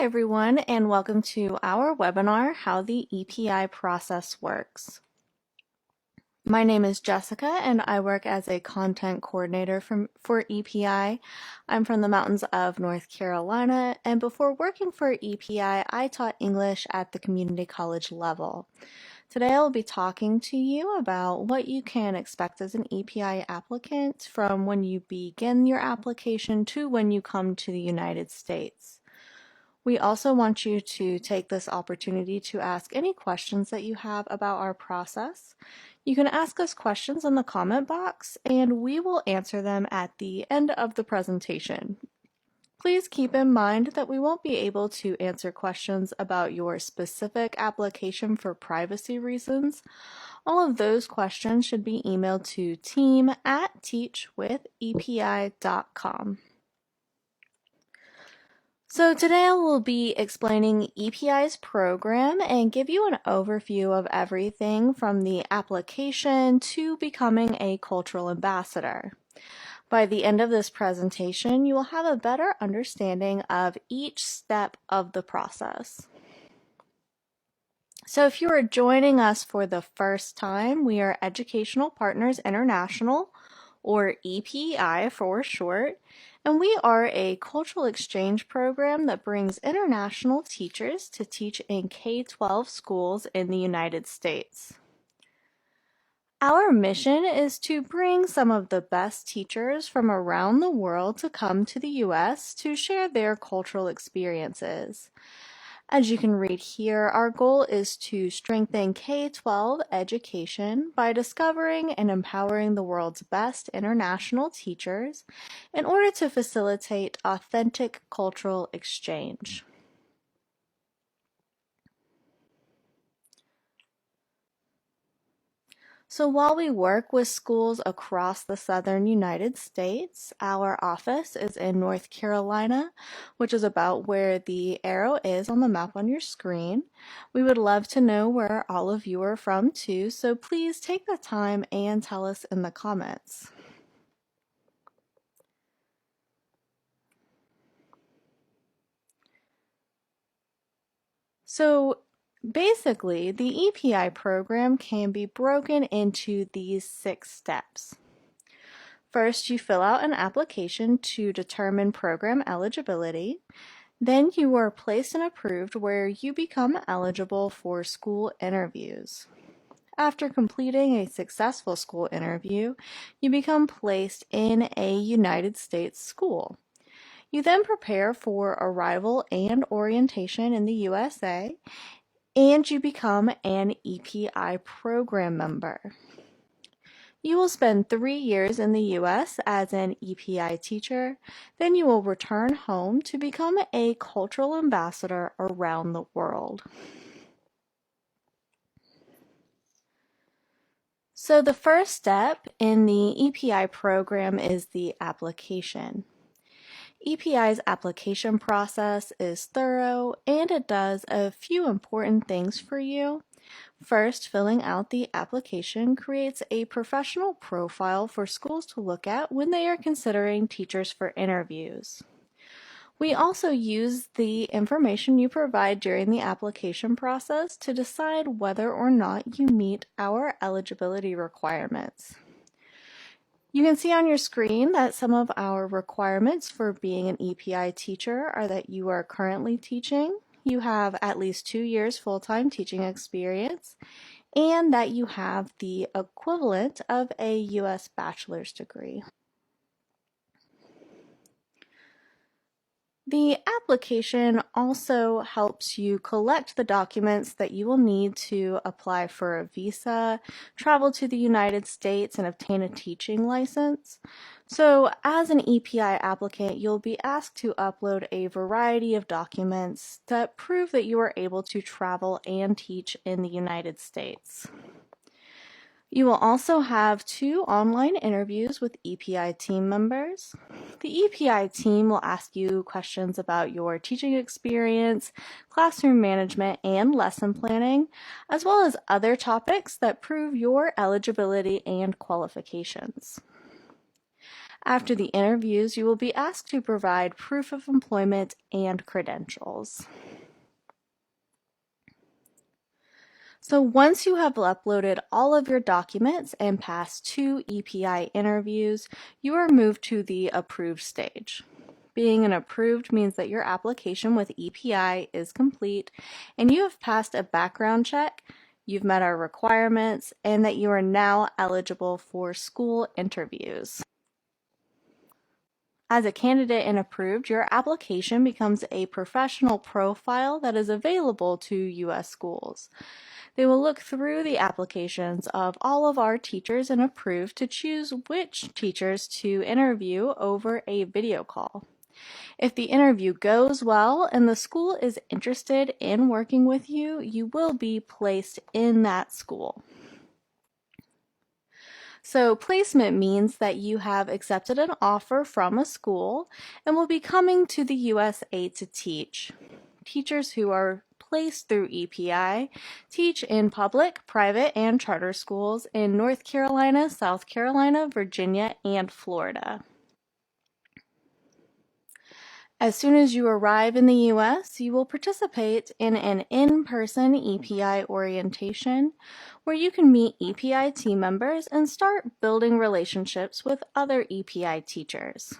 everyone, and welcome to our webinar, How the EPI Process Works. My name is Jessica, and I work as a content coordinator for EPI. I'm from the mountains of North Carolina, and before working for EPI, I taught English at the community college level. Today I'll be talking to you about what you can expect as an EPI applicant from when you begin your application to when you come to the United States. We also want you to take this opportunity to ask any questions that you have about our process. You can ask us questions in the comment box, and we will answer them at the end of the presentation. Please keep in mind that we won't be able to answer questions about your specific application for privacy reasons. All of those questions should be emailed to team@teachwithepi.com. So today I will be explaining EPI's program and give you an overview of everything from the application to becoming a cultural ambassador. By the end of this presentation, you will have a better understanding of each step of the process. So if you are joining us for the first time, we are Educational Partners International, or EPI for short, and we are a cultural exchange program that brings international teachers to teach in K-12 schools in the United States. Our mission is to bring some of the best teachers from around the world to come to the U.S. to share their cultural experiences. As you can read here, our goal is to strengthen K-12 education by discovering and empowering the world's best international teachers in order to facilitate authentic cultural exchange. So while we work with schools across the southern United States, our office is in North Carolina, which is about where the arrow is on the map on your screen. We would love to know where all of you are from too, so please take the time and tell us in the comments. So basically, the EPI program can be broken into these 6 steps. First, you fill out an application to determine program eligibility. Then you are placed and approved where you become eligible for school interviews. After completing a successful school interview, you become placed in a United States school. You then prepare for arrival and orientation in the USA, and you become an EPI program member. You will spend 3 years in the U.S. as an EPI teacher, then you will return home to become a cultural ambassador around the world. So the first step in the EPI program is the application. EPI's application process is thorough and it does a few important things for you. First, filling out the application creates a professional profile for schools to look at when they are considering teachers for interviews. We also use the information you provide during the application process to decide whether or not you meet our eligibility requirements. You can see on your screen that some of our requirements for being an EPI teacher are that you are currently teaching, you have at least 2 years full-time teaching experience, and that you have the equivalent of a U.S. bachelor's degree. The application also helps you collect the documents that you will need to apply for a visa, travel to the United States, and obtain a teaching license. So as an EPI applicant, you'll be asked to upload a variety of documents that prove that you are able to travel and teach in the United States. You will also have 2 online interviews with EPI team members. The EPI team will ask you questions about your teaching experience, classroom management, and lesson planning, as well as other topics that prove your eligibility and qualifications. After the interviews, you will be asked to provide proof of employment and credentials. So once you have uploaded all of your documents and passed 2 EPI interviews, you are moved to the approved stage. Being an approved means that your application with EPI is complete and you have passed a background check, you've met our requirements, and that you are now eligible for school interviews. As a candidate and approved, your application becomes a professional profile that is available to U.S. schools. They will look through the applications of all of our teachers and approve to choose which teachers to interview over a video call. If the interview goes well and the school is interested in working with you, you will be placed in that school. So placement means that you have accepted an offer from a school and will be coming to the USA to teach. Teachers who are placed through EPI teach in public, private, and charter schools in North Carolina, South Carolina, Virginia, and Florida. As soon as you arrive in the U.S., you will participate in an in-person EPI orientation where you can meet EPI team members and start building relationships with other EPI teachers.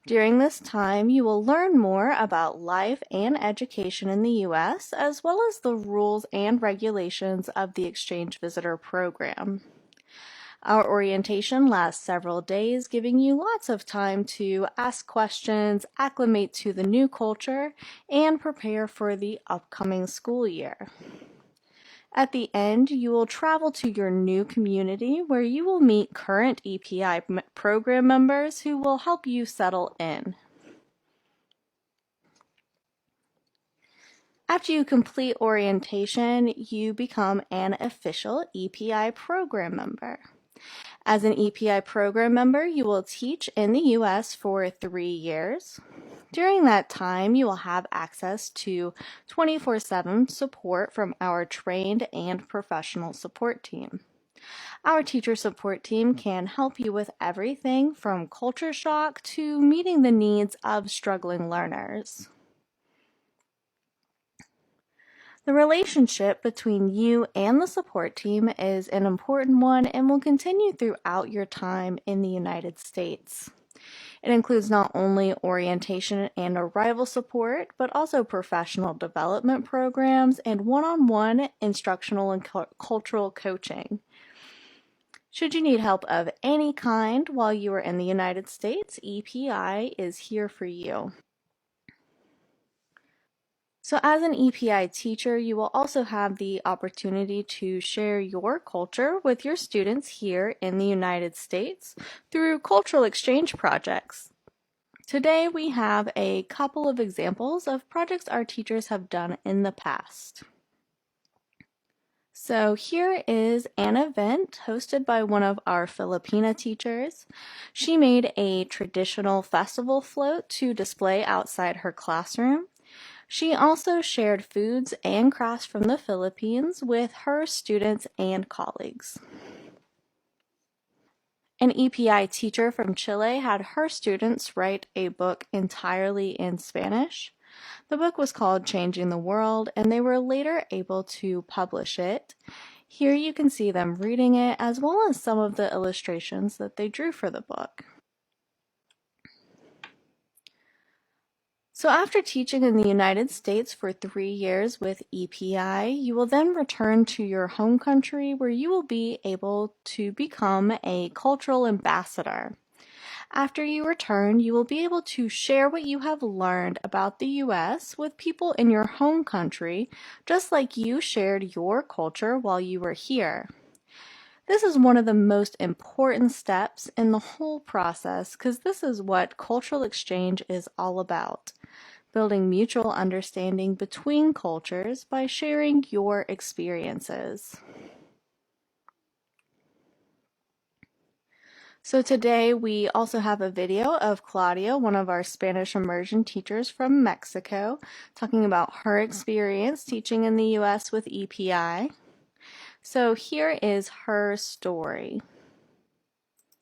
During this time, you will learn more about life and education in the U.S., as well as the rules and regulations of the Exchange Visitor Program. Our orientation lasts several days, giving you lots of time to ask questions, acclimate to the new culture, and prepare for the upcoming school year. At the end, you will travel to your new community where you will meet current EPI program members who will help you settle in. After you complete orientation, you become an official EPI program member. As an EPI program member, you will teach in the U.S. for 3 years. During that time, you will have access to 24/7 support from our trained and professional support team. Our teacher support team can help you with everything from culture shock to meeting the needs of struggling learners. The relationship between you and the support team is an important one and will continue throughout your time in the United States. It includes not only orientation and arrival support, but also professional development programs and one-on-one instructional and cultural coaching. Should you need help of any kind while you are in the United States, EPI is here for you. So as an EPI teacher, you will also have the opportunity to share your culture with your students here in the United States through cultural exchange projects. Today we have a couple of examples of projects our teachers have done in the past. So here is an event hosted by one of our Filipina teachers. She made a traditional festival float to display outside her classroom. She also shared foods and crafts from the Philippines with her students and colleagues. An EPI teacher from Chile had her students write a book entirely in Spanish. The book was called Changing the World, and they were later able to publish it. Here you can see them reading it, as well as some of the illustrations that they drew for the book. So after teaching in the United States for 3 years with EPI, you will then return to your home country where you will be able to become a cultural ambassador. After you return, you will be able to share what you have learned about the U.S. with people in your home country, just like you shared your culture while you were here. This is one of the most important steps in the whole process because this is what cultural exchange is all about. Building mutual understanding between cultures by sharing your experiences. So today we also have a video of Claudia, one of our Spanish immersion teachers from Mexico, talking about her experience teaching in the U.S. with EPI. So here is her story.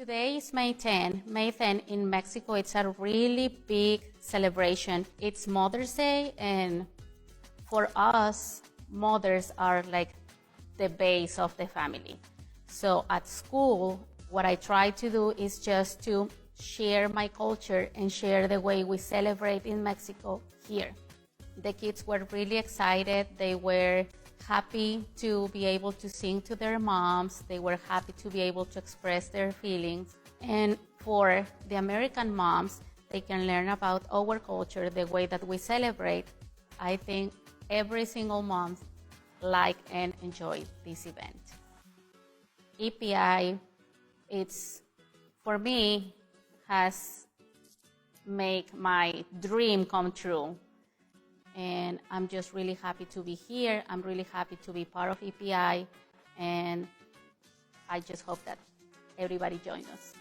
Today is May 10. May 10 in Mexico, it's a really big celebration. It's Mother's Day, and for us, mothers are like the base of the family. So at school, what I try to do is just to share my culture and share the way we celebrate in Mexico here. The kids were really excited. They were happy to be able to sing to their moms. They were happy to be able to express their feelings. And for the American moms, they can learn about our culture, the way that we celebrate. I think every single mom liked and enjoyed this event. EPI, it's, for me, has made my dream come true. And I'm just really happy to be here. I'm really happy to be part of EPI, and I just hope that everybody joins us.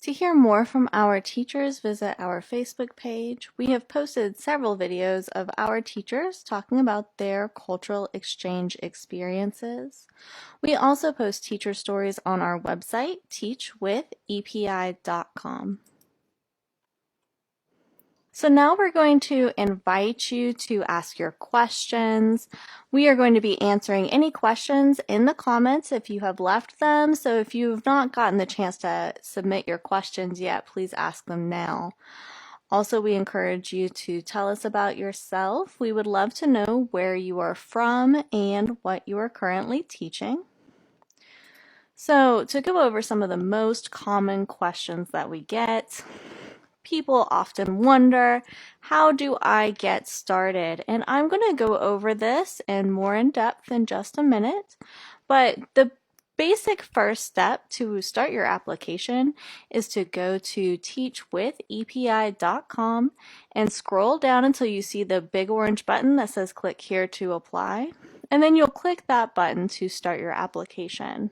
To hear more from our teachers, visit our Facebook page. We have posted several videos of our teachers talking about their cultural exchange experiences. We also post teacher stories on our website, teachwithepi.com. So now we're going to invite you to ask your questions. We are going to be answering any questions in the comments if you have left them. So if you've not gotten the chance to submit your questions yet, please ask them now. Also, we encourage you to tell us about yourself. We would love to know where you are from and what you are currently teaching. So to go over some of the most common questions that we get, people often wonder, how do I get started? And I'm going to go over this in more in depth in just a minute. But the basic first step to start your application is to go to teachwithepi.com and scroll down until you see the big orange button that says click here to apply. And then you'll click that button to start your application.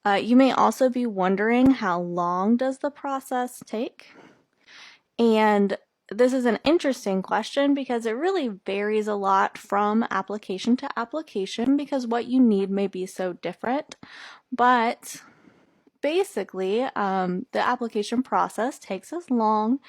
You may also be wondering, how long does the process take? And this is an interesting question because it really varies a lot from application to application because what you need may be so different. But basically, the application process takes as long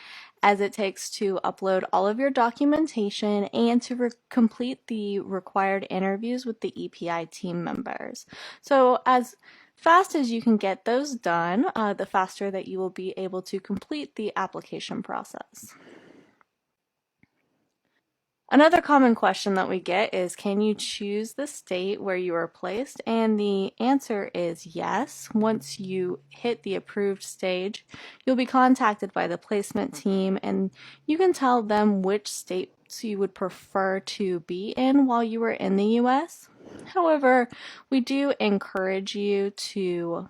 as it takes to upload all of your documentation and to complete the required interviews with the EPI team members. So as fast as you can get those done, the faster that you will be able to complete the application process. Another common question that we get is, can you choose the state where you are placed? And the answer is yes. Once you hit the approved stage, you'll be contacted by the placement team and you can tell them which states you would prefer to be in while you were in the US. However, we do encourage you to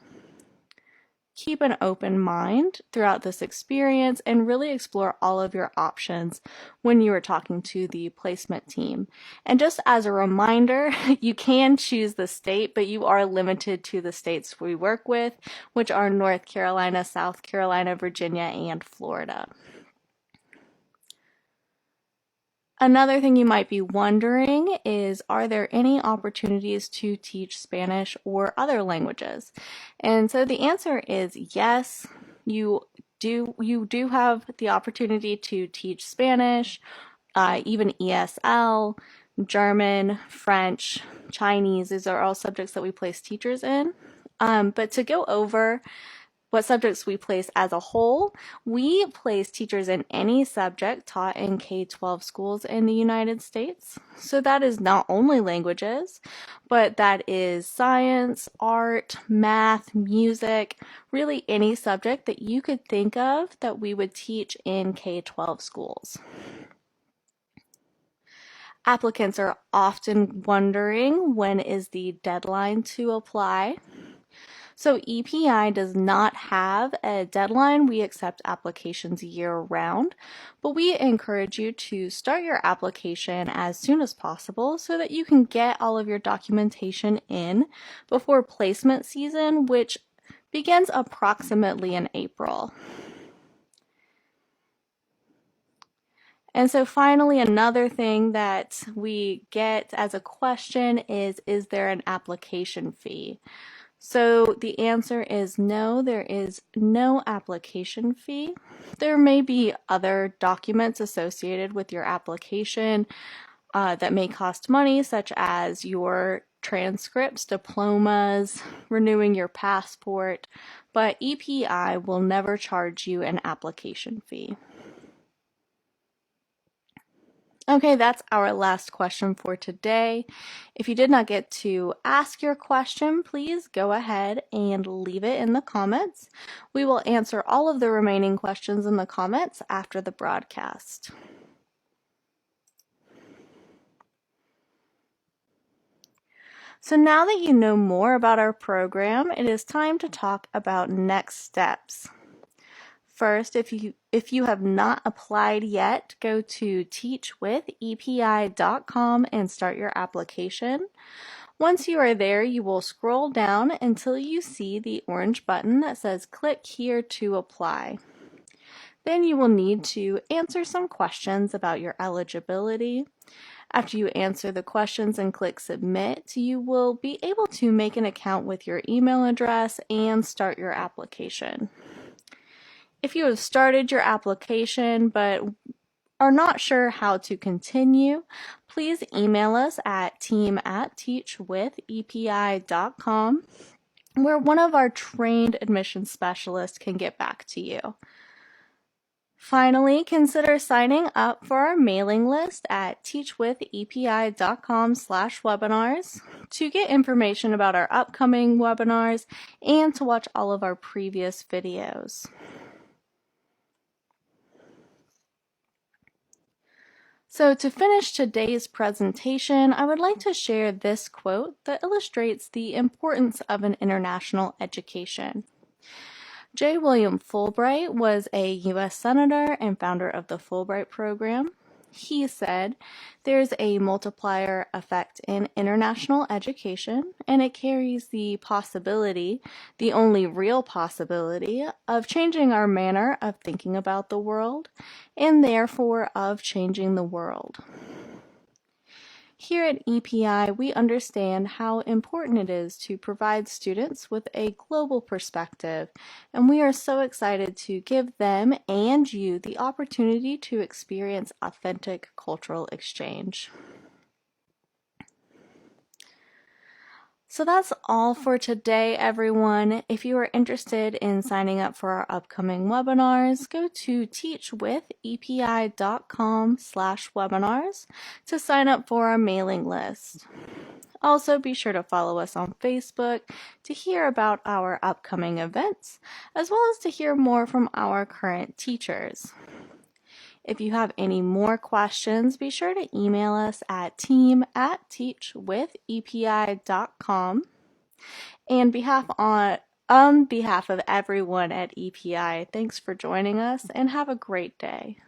keep an open mind throughout this experience and really explore all of your options when you are talking to the placement team. And just as a reminder, you can choose the state, but you are limited to the states we work with, which are North Carolina, South Carolina, Virginia, and Florida. Another thing you might be wondering is, are there any opportunities to teach Spanish or other languages? And so the answer is yes, you do have the opportunity to teach Spanish, even ESL, German, French, Chinese. These are all subjects that we place teachers in. But to go over what subjects we place as a whole, we place teachers in any subject taught in K-12 schools in the United States. So that is not only languages, but that is science, art, math, music, really any subject that you could think of that we would teach in K-12 schools. Applicants are often wondering, when is the deadline to apply? So EPI does not have a deadline. We accept applications year-round, but we encourage you to start your application as soon as possible so that you can get all of your documentation in before placement season, which begins approximately in April. And so finally, another thing that we get as a question is there an application fee? So the answer is no, there is no application fee. There may be other documents associated with your application that may cost money, such as your transcripts, diplomas, renewing your passport, but EPI will never charge you an application fee. Okay, that's our last question for today. If you did not get to ask your question, please go ahead and leave it in the comments. We will answer all of the remaining questions in the comments after the broadcast. So now that you know more about our program, it is time to talk about next steps. First, if you have not applied yet, go to teachwithepi.com and start your application. Once you are there, you will scroll down until you see the orange button that says click here to apply. Then you will need to answer some questions about your eligibility. After you answer the questions and click submit, you will be able to make an account with your email address and start your application. If you have started your application but are not sure how to continue, please email us at team@teachwithepi.com, where one of our trained admissions specialists can get back to you. Finally, consider signing up for our mailing list at teachwithepi.com/webinars to get information about our upcoming webinars and to watch all of our previous videos. So to finish today's presentation, I would like to share this quote that illustrates the importance of an international education. J. William Fulbright was a U.S. Senator and founder of the Fulbright Program. He said, "There's a multiplier effect in international education, and it carries the possibility, the only real possibility, of changing our manner of thinking about the world, and therefore of changing the world." Here at EPI, we understand how important it is to provide students with a global perspective, and we are so excited to give them and you the opportunity to experience authentic cultural exchange. So that's all for today, everyone. If you are interested in signing up for our upcoming webinars, go to teachwithepi.com/webinars to sign up for our mailing list. Also, be sure to follow us on Facebook to hear about our upcoming events, as well as to hear more from our current teachers. If you have any more questions, be sure to email us at team@teachwithepi.com. And on behalf of everyone at EPI, thanks for joining us and have a great day.